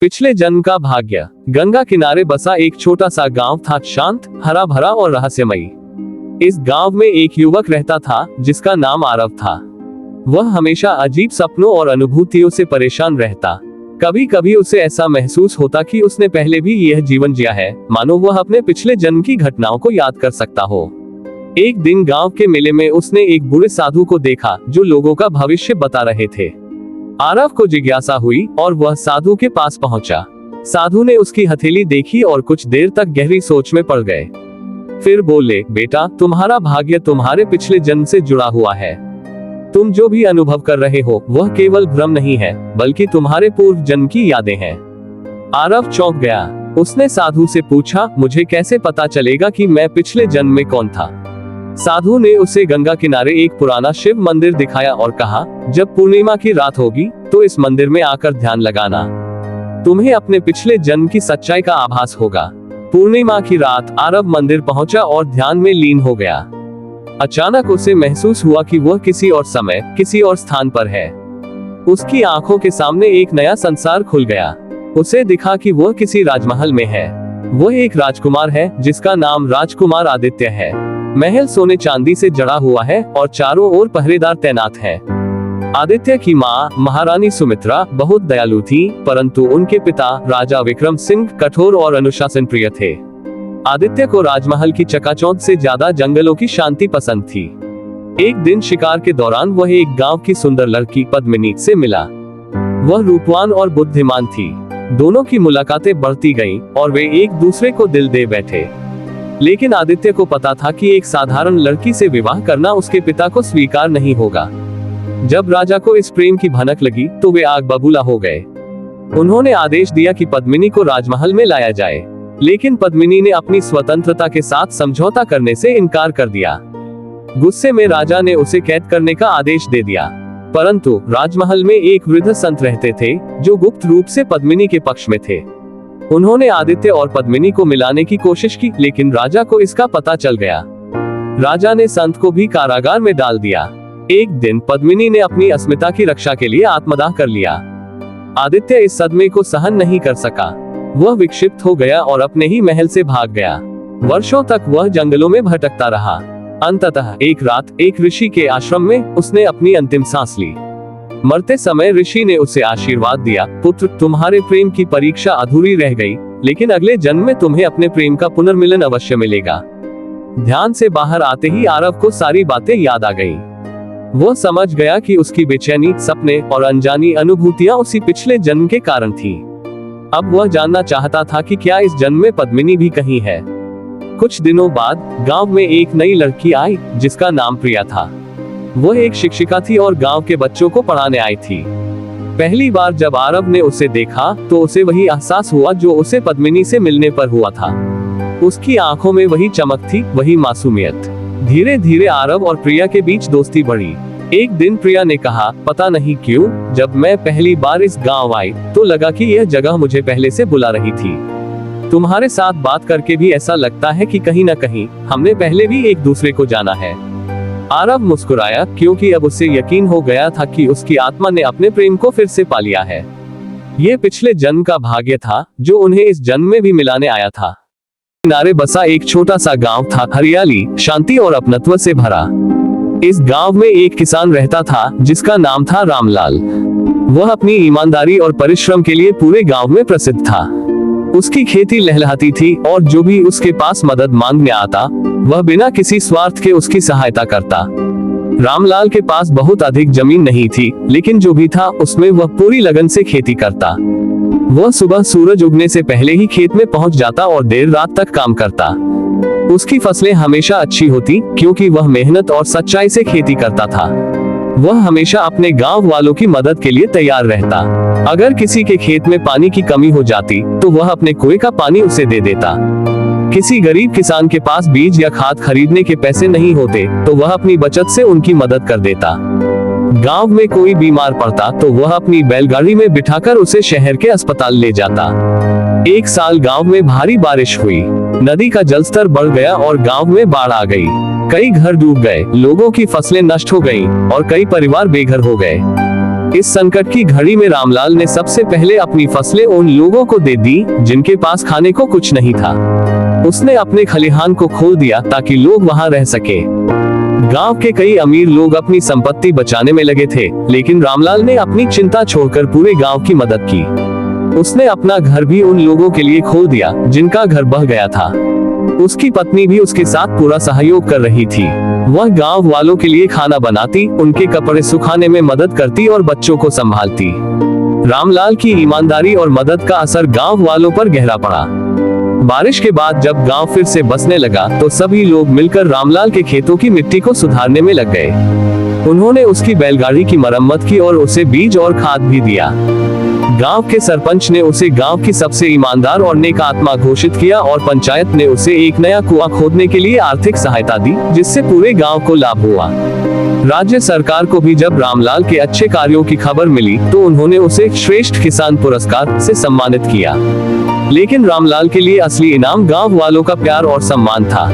पिछले जन्म का भाग्य। गंगा किनारे बसा एक छोटा सा गांव था, शांत, हरा भरा और रहस्यमयी। इस गांव में एक युवक रहता था जिसका नाम आरव था। वह हमेशा अजीब सपनों और अनुभूतियों से परेशान रहता। कभी कभी उसे ऐसा महसूस होता कि उसने पहले भी यह जीवन जिया है, मानो वह अपने पिछले जन्म की घटनाओं को याद कर सकता हो। एक दिन गांव के मेले में उसने एक बूढ़े साधु को देखा जो लोगों का भविष्य बता रहे थे। आरव को जिज्ञासा हुई और वह साधु के पास पहुंचा। साधु ने उसकी हथेली देखी और कुछ देर तक गहरी सोच में पड़ गए। फिर बोले, बेटा, तुम्हारा भाग्य तुम्हारे पिछले जन्म से जुड़ा हुआ है। तुम जो भी अनुभव कर रहे हो वह केवल भ्रम नहीं है, बल्कि तुम्हारे पूर्व जन्म की यादें हैं। आरव चौंक गया। उसने साधु से पूछा, मुझे कैसे पता चलेगा कि मैं पिछले जन्म में कौन था? साधु ने उसे गंगा किनारे एक पुराना शिव मंदिर दिखाया और कहा, जब पूर्णिमा की रात होगी तो इस मंदिर में आकर ध्यान लगाना। तुम्हें अपने पिछले जन्म की सच्चाई का आभास होगा। पूर्णिमा की रात आरव मंदिर पहुंचा और ध्यान में लीन हो गया। अचानक उसे महसूस हुआ कि वह किसी और समय, किसी और स्थान पर है। उसकी आंखों के सामने एक नया संसार खुल गया। उसे दिखा कि वह किसी राजमहल में है। वह एक राजकुमार है जिसका नाम राजकुमार आदित्य है। महल सोने चांदी से जड़ा हुआ है और चारों ओर पहरेदार तैनात हैं। आदित्य की माँ महारानी सुमित्रा बहुत दयालु थी, परंतु उनके पिता राजा विक्रम सिंह कठोर और अनुशासन प्रिय थे। आदित्य को राजमहल की चकाचौंध से ज्यादा जंगलों की शांति पसंद थी। एक दिन शिकार के दौरान वह एक गांव की सुंदर लड़की पद्मिनी से मिला। वह रूपवान और बुद्धिमान थी। दोनों की मुलाकातें बढ़ती गईं और वे एक दूसरे को दिल दे बैठे। लेकिन आदित्य को पता था कि एक साधारण लड़की से विवाह करना उसके पिता को स्वीकार नहीं होगा। जब राजा को इस प्रेम की भनक लगी तो वे आग बबूला हो गए। उन्होंने आदेश दिया कि पद्मिनी को राजमहल में लाया जाए, लेकिन पद्मिनी ने अपनी स्वतंत्रता के साथ समझौता करने से इनकार कर दिया। गुस्से में राजा ने उसे कैद करने का आदेश दे दिया। परंतु राजमहल में एक वृद्ध संत रहते थे जो गुप्त रूप से पद्मिनी के पक्ष में थे। उन्होंने आदित्य और पद्मिनी को मिलाने की कोशिश की, लेकिन राजा को इसका पता चल गया। राजा ने संत को भी कारागार में डाल दिया। एक दिन पद्मिनी ने अपनी अस्मिता की रक्षा के लिए आत्मदाह कर लिया। आदित्य इस सदमे को सहन नहीं कर सका। वह विक्षिप्त हो गया और अपने ही महल से भाग गया। वर्षों तक वह जंगलों में भटकता रहा। अंततः एक रात एक ऋषि के आश्रम में उसने अपनी अंतिम सांस ली। मरते समय ऋषि ने उसे आशीर्वाद दिया, पुत्र, तुम्हारे प्रेम की परीक्षा अधूरी रह गई, लेकिन अगले जन्म में तुम्हें अपने प्रेम का पुनर्मिलन अवश्य मिलेगा। ध्यान से बाहर आते ही आरव को सारी बातें याद आ गईं। वह समझ गया कि उसकी बेचैनी, सपने और अनजानी अनुभूतियां उसी पिछले जन्म के कारण थी। अब वह जानना चाहता था कि क्या इस जन्म में पद्मिनी भी कहीं है। कुछ दिनों बाद गांव में एक नई लड़की आई जिसका नाम प्रिया था। वह एक शिक्षिका थी और गांव के बच्चों को पढ़ाने आई थी। पहली बार जब आरव ने उसे देखा तो उसे वही एहसास हुआ जो उसे पद्मिनी से मिलने पर हुआ था। उसकी आंखों में वही चमक थी, वही मासूमियत। धीरे धीरे आरव और प्रिया के बीच दोस्ती बढ़ी। एक दिन प्रिया ने कहा, पता नहीं क्यों, जब मैं पहली बार इस गांव आई तो लगा कि यह जगह मुझे पहले से बुला रही थी। तुम्हारे साथ बात करके भी ऐसा लगता है कि कहीं न कहीं हमने पहले भी एक दूसरे को जाना है। आरव मुस्कुराया, क्योंकि अब उसे यकीन हो गया था कि उसकी आत्मा ने अपने प्रेम को फिर से पा लिया है। यह पिछले जन्म का भाग्य था जो उन्हें इस जन्म में भी मिलाने आया था। किनारे बसा एक छोटा सा गांव था, हरियाली, शांति और अपनत्व से भरा। इस गांव में एक किसान रहता था जिसका नाम था रामलाल। वह अपनी ईमानदारी और परिश्रम के लिए पूरे गांव में प्रसिद्ध था। उसकी खेती लहलहाती थी और जो भी उसके पास मदद मांगने आता वह बिना किसी स्वार्थ के उसकी सहायता करता। रामलाल के पास बहुत अधिक जमीन नहीं थी, लेकिन जो भी था उसमें वह पूरी लगन से खेती करता। वह सुबह सूरज उगने से पहले ही खेत में पहुंच जाता और देर रात तक काम करता। उसकी फसलें हमेशा अच्छी होती क्योंकि वह मेहनत और सच्चाई से खेती करता था। वह हमेशा अपने गांव वालों की मदद के लिए तैयार रहता। अगर किसी के खेत में पानी की कमी हो जाती तो वह अपने कुएं का पानी उसे दे देता। किसी गरीब किसान के पास बीज या खाद खरीदने के पैसे नहीं होते तो वह अपनी बचत से उनकी मदद कर देता। गांव में कोई बीमार पड़ता तो वह अपनी बैलगाड़ी में बिठाकर उसे शहर के अस्पताल ले जाता। एक साल गांव में भारी बारिश हुई। नदी का जलस्तर बढ़ गया और गांव में बाढ़ आ गई। कई घर डूब गए, लोगों की फसलें नष्ट हो गईं और कई परिवार बेघर हो गए। इस संकट की घड़ी में रामलाल ने सबसे पहले अपनी फसलें उन लोगों को दे दी जिनके पास खाने को कुछ नहीं था। उसने अपने खलिहान को खोल दिया ताकि लोग वहां रह सके। गांव के कई अमीर लोग अपनी संपत्ति बचाने में लगे थे, लेकिन रामलाल ने अपनी चिंता छोड़कर पूरे गांव की मदद की। उसने अपना घर भी उन लोगों के लिए खोल दिया जिनका घर बह गया था। उसकी पत्नी भी उसके साथ पूरा सहयोग कर रही थी। वह गांव वालों के लिए खाना बनाती, उनके कपड़े सुखाने में मदद करती और बच्चों को संभालती। रामलाल की ईमानदारी और मदद का असर गांव वालों पर गहरा पड़ा। बारिश के बाद जब गांव फिर से बसने लगा तो सभी लोग मिलकर रामलाल के खेतों की मिट्टी को सुधारने में लग गए। उन्होंने उसकी बैलगाड़ी की मरम्मत की और उसे बीज और खाद भी दिया। गांव के सरपंच ने उसे गांव की सबसे ईमानदार और नेक आत्मा घोषित किया और पंचायत ने उसे एक नया कुआं खोदने के लिए आर्थिक सहायता दी, जिससे पूरे गांव को लाभ हुआ। राज्य सरकार को भी जब रामलाल के अच्छे कार्यों की खबर मिली तो उन्होंने उसे श्रेष्ठ किसान पुरस्कार से सम्मानित किया। लेकिन रामलाल के लिए असली इनाम गांव वालों का प्यार और सम्मान था।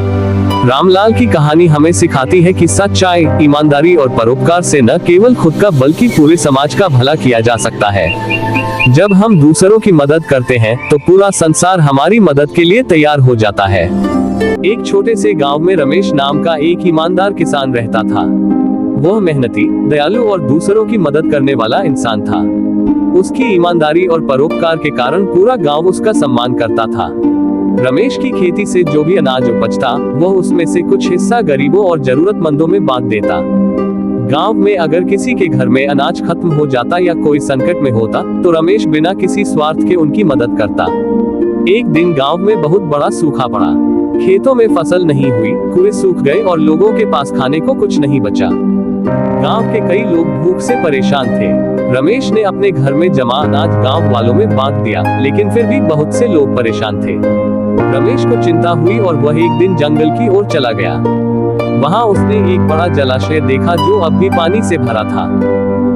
रामलाल की कहानी हमें सिखाती है कि सच्चाई, ईमानदारी और परोपकार से न केवल खुद का बल्कि पूरे समाज का भला किया जा सकता है। जब हम दूसरों की मदद करते हैं तो पूरा संसार हमारी मदद के लिए तैयार हो जाता है। एक छोटे से गांव में रमेश नाम का एक ईमानदार किसान रहता था। वह मेहनती, दयालु और दूसरों की मदद करने वाला इंसान था। उसकी ईमानदारी और परोपकार के कारण पूरा गांव उसका सम्मान करता था। रमेश की खेती से जो भी अनाज उपजता, वह उसमें से कुछ हिस्सा गरीबों और जरूरतमंदों में बांट देता। गांव में अगर किसी के घर में अनाज खत्म हो जाता या कोई संकट में होता तो रमेश बिना किसी स्वार्थ के उनकी मदद करता। एक दिन गांव में बहुत बड़ा सूखा पड़ा। खेतों में फसल नहीं हुई, कुएं सूख गए और लोगों के पास खाने को कुछ नहीं बचा। गांव के कई लोग भूख से परेशान थे। रमेश ने अपने घर में जमा अनाज गांव वालों में बांट दिया, लेकिन फिर भी बहुत से लोग परेशान थे। रमेश को चिंता हुई और वह एक दिन जंगल की ओर चला गया। वहां उसने एक बड़ा जलाशय देखा जो अब भी पानी से भरा था।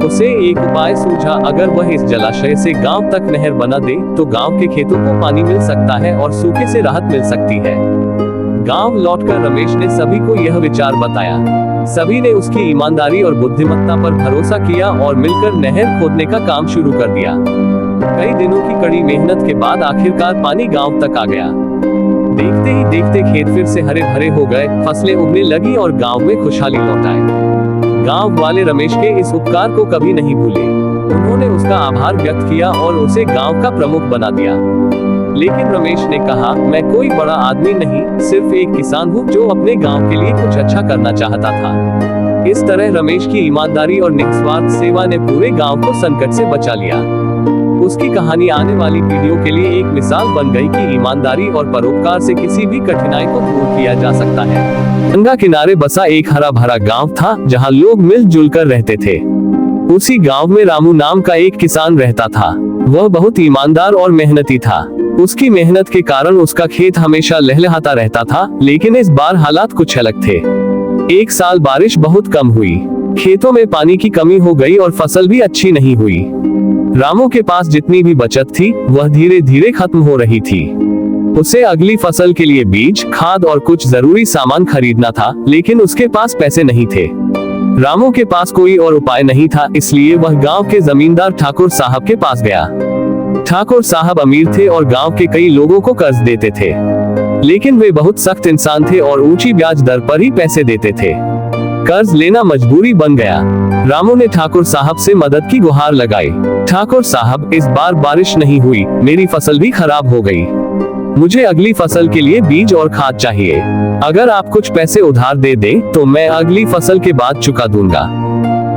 उसे एक उपाय सूझा, अगर वह इस जलाशय से गांव तक नहर बना दे तो गांव के खेतों को पानी मिल सकता है और सूखे से राहत मिल सकती है। गांव लौटकर रमेश ने सभी को यह विचार बताया। सभी ने उसकी ईमानदारी और बुद्धिमत्ता पर भरोसा किया और मिलकर नहर खोदने का काम शुरू कर दिया। कई दिनों की कड़ी मेहनत के बाद आखिरकार पानी गांव तक आ गया। देखते ही देखते खेत फिर से हरे भरे हो गए, फसलें उगने लगी और गांव में खुशहाली लौट आई। गांव वाले रमेश के इस उपकार को कभी नहीं भूले। उन्होंने उसका आभार व्यक्त किया और उसे गांव का प्रमुख बना दिया। लेकिन रमेश ने कहा, मैं कोई बड़ा आदमी नहीं, सिर्फ एक किसान हूँ जो अपने गांव के लिए कुछ अच्छा करना चाहता था। इस तरह रमेश की ईमानदारी और निस्वार्थ सेवा ने पूरे गांव को संकट से बचा लिया। उसकी कहानी आने वाली पीढ़ियों के लिए एक मिसाल बन गई कि ईमानदारी और परोपकार से किसी भी कठिनाई को दूर किया जा सकता है। गंगा किनारे बसा एक हरा भरा गांव था जहां लोग मिलजुल कर रहते थे। उसी गांव में रामू नाम का एक किसान रहता था। वह बहुत ईमानदार और मेहनती था। उसकी मेहनत के कारण उसका खेत हमेशा लहलहाता रहता था, लेकिन इस बार हालात कुछ अलग थे। एक साल बारिश बहुत कम हुई। खेतों में पानी की कमी हो गई और फसल भी अच्छी नहीं हुई। रामू के पास जितनी भी बचत थी वह धीरे धीरे खत्म हो रही थी। उसे अगली फसल के लिए बीज, खाद और कुछ जरूरी सामान खरीदना था, लेकिन उसके पास पैसे नहीं थे। रामू के पास कोई और उपाय नहीं था, इसलिए वह गांव के जमींदार ठाकुर साहब के पास गया। ठाकुर साहब अमीर थे और गांव के कई लोगों को कर्ज देते थे, लेकिन वे बहुत सख्त इंसान थे और ऊंची ब्याज दर पर ही पैसे देते थे। कर्ज लेना मजबूरी बन गया। रामू ने ठाकुर साहब से मदद की गुहार लगाई। ठाकुर साहब, इस बार बारिश नहीं हुई, मेरी फसल भी खराब हो गई। मुझे अगली फसल के लिए बीज और खाद चाहिए। अगर आप कुछ पैसे उधार दे दें तो मैं अगली फसल के बाद चुका दूंगा।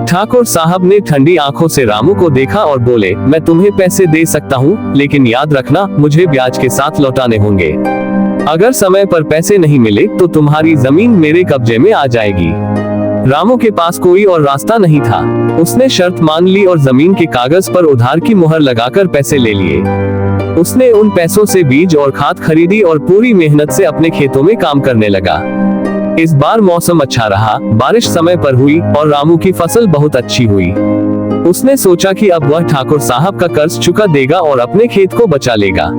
ठाकुर साहब ने ठंडी आंखों से रामू को देखा और बोले, मैं तुम्हें पैसे दे सकता हूँ, लेकिन याद रखना मुझे ब्याज के साथ लौटाने होंगे। अगर समय पर पैसे नहीं मिले तो तुम्हारी जमीन मेरे कब्जे में आ जाएगी। रामू के पास कोई और रास्ता नहीं था। उसने शर्त मान ली और जमीन के कागज पर उधार की मुहर लगाकर पैसे ले लिए। उसने उन पैसों से बीज और खाद खरीदी और पूरी मेहनत से अपने खेतों में काम करने लगा। इस बार मौसम अच्छा रहा, बारिश समय पर हुई और रामू की फसल बहुत अच्छी हुई। उसने सोचा कि अब वह ठाकुर साहब का कर्ज चुका देगा और अपने खेत को बचा लेगा।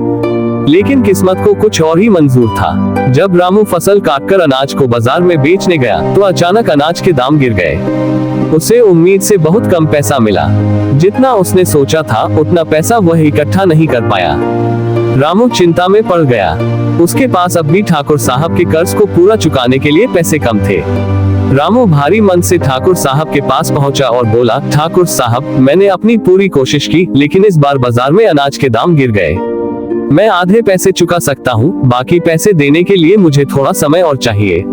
लेकिन किस्मत को कुछ और ही मंजूर था। जब रामू फसल काटकर अनाज को बाजार में बेचने गया तो अचानक अनाज के दाम गिर गए। उसे उम्मीद से बहुत कम पैसा मिला। जितना उसने सोचा था उतना पैसा वह इकट्ठा नहीं कर पाया। रामू चिंता में पड़ गया। उसके पास अब भी ठाकुर साहब के कर्ज को पूरा चुकाने के लिए पैसे कम थे। रामू भारी मन से ठाकुर साहब के पास पहुंचा और बोला, ठाकुर साहब, मैंने अपनी पूरी कोशिश की, लेकिन इस बार बाजार में अनाज के दाम गिर गए। मैं आधे पैसे चुका सकता हूँ, बाकी पैसे देने के लिए मुझे थोड़ा समय और चाहिए।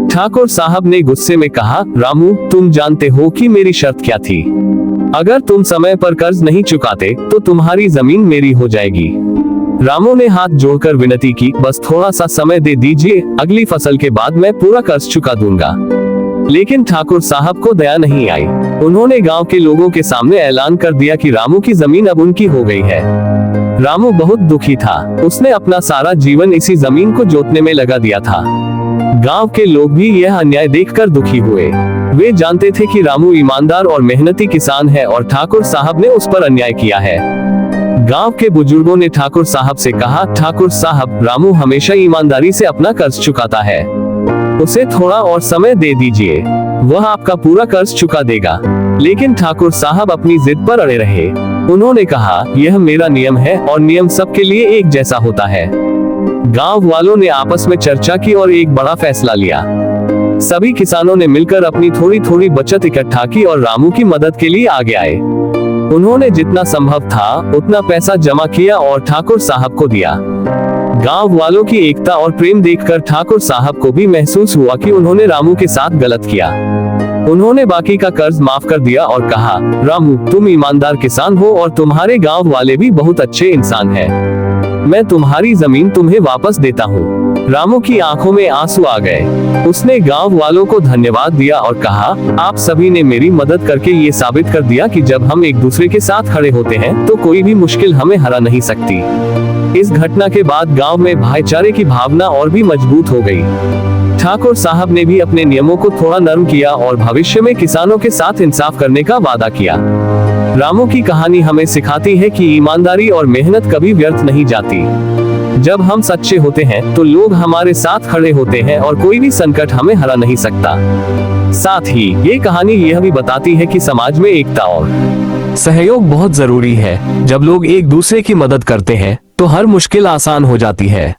ठाकुर साहब ने गुस्से में कहा, रामू, तुम जानते हो कि मेरी शर्त क्या थी? अगर तुम समय पर कर्ज नहीं चुकाते तो तुम्हारी जमीन मेरी हो जाएगी। रामू ने हाथ जोड़कर विनती की, बस थोड़ा सा समय दे दीजिए, अगली फसल के बाद मैं पूरा कर्ज चुका दूंगा। लेकिन ठाकुर साहब को दया नहीं आई। उन्होंने गांव के लोगों के सामने ऐलान कर दिया कि रामू की जमीन अब उनकी हो गई है। रामू बहुत दुखी था। उसने अपना सारा जीवन इसी जमीन को जोतने में लगा दिया था। गांव के लोग भी यह अन्याय देखकर दुखी हुए। वे जानते थे कि रामू ईमानदार और मेहनती किसान है और ठाकुर साहब ने उस पर अन्याय किया है। गांव के बुजुर्गों ने ठाकुर साहब से कहा, ठाकुर साहब, रामू हमेशा ईमानदारी से अपना कर्ज चुकाता है, उसे थोड़ा और समय दे दीजिए, वह आपका पूरा कर्ज चुका देगा। लेकिन ठाकुर साहब अपनी जिद पर अड़े रहे। उन्होंने कहा, यह मेरा नियम है और नियम सबके लिए एक जैसा होता है। गांव वालों ने आपस में चर्चा की और एक बड़ा फैसला लिया। सभी किसानों ने मिलकर अपनी थोड़ी थोड़ी बचत इकट्ठा की और रामू की मदद के लिए आगे आए। उन्होंने जितना संभव था उतना पैसा जमा किया और ठाकुर साहब को दिया। गांव वालों की एकता और प्रेम देखकर ठाकुर साहब को भी महसूस हुआ कि उन्होंने रामू के साथ गलत किया। उन्होंने बाकी का कर्ज माफ कर दिया और कहा, रामू, तुम ईमानदार किसान हो और तुम्हारे गांव वाले भी बहुत अच्छे इंसान हैं। मैं तुम्हारी जमीन तुम्हें वापस देता हूँ। रामू की आंखों में आंसू आ गए। उसने गांव वालों को धन्यवाद दिया और कहा, आप सभी ने मेरी मदद करके ये साबित कर दिया कि जब हम एक दूसरे के साथ खड़े होते हैं तो कोई भी मुश्किल हमें हरा नहीं सकती। इस घटना के बाद गांव में भाईचारे की भावना और भी मजबूत हो गई। ठाकुर साहब ने भी अपने नियमों को थोड़ा नरम किया और भविष्य में किसानों के साथ इंसाफ करने का वादा किया। रामू की कहानी हमें सिखाती है कि ईमानदारी और मेहनत कभी व्यर्थ नहीं जाती। जब हम सच्चे होते हैं तो लोग हमारे साथ खड़े होते हैं और कोई भी संकट हमें हरा नहीं सकता। साथ ही ये कहानी यह भी बताती है कि समाज में एकता और सहयोग बहुत जरूरी है। जब लोग एक दूसरे की मदद करते हैं तो हर मुश्किल आसान हो जाती है।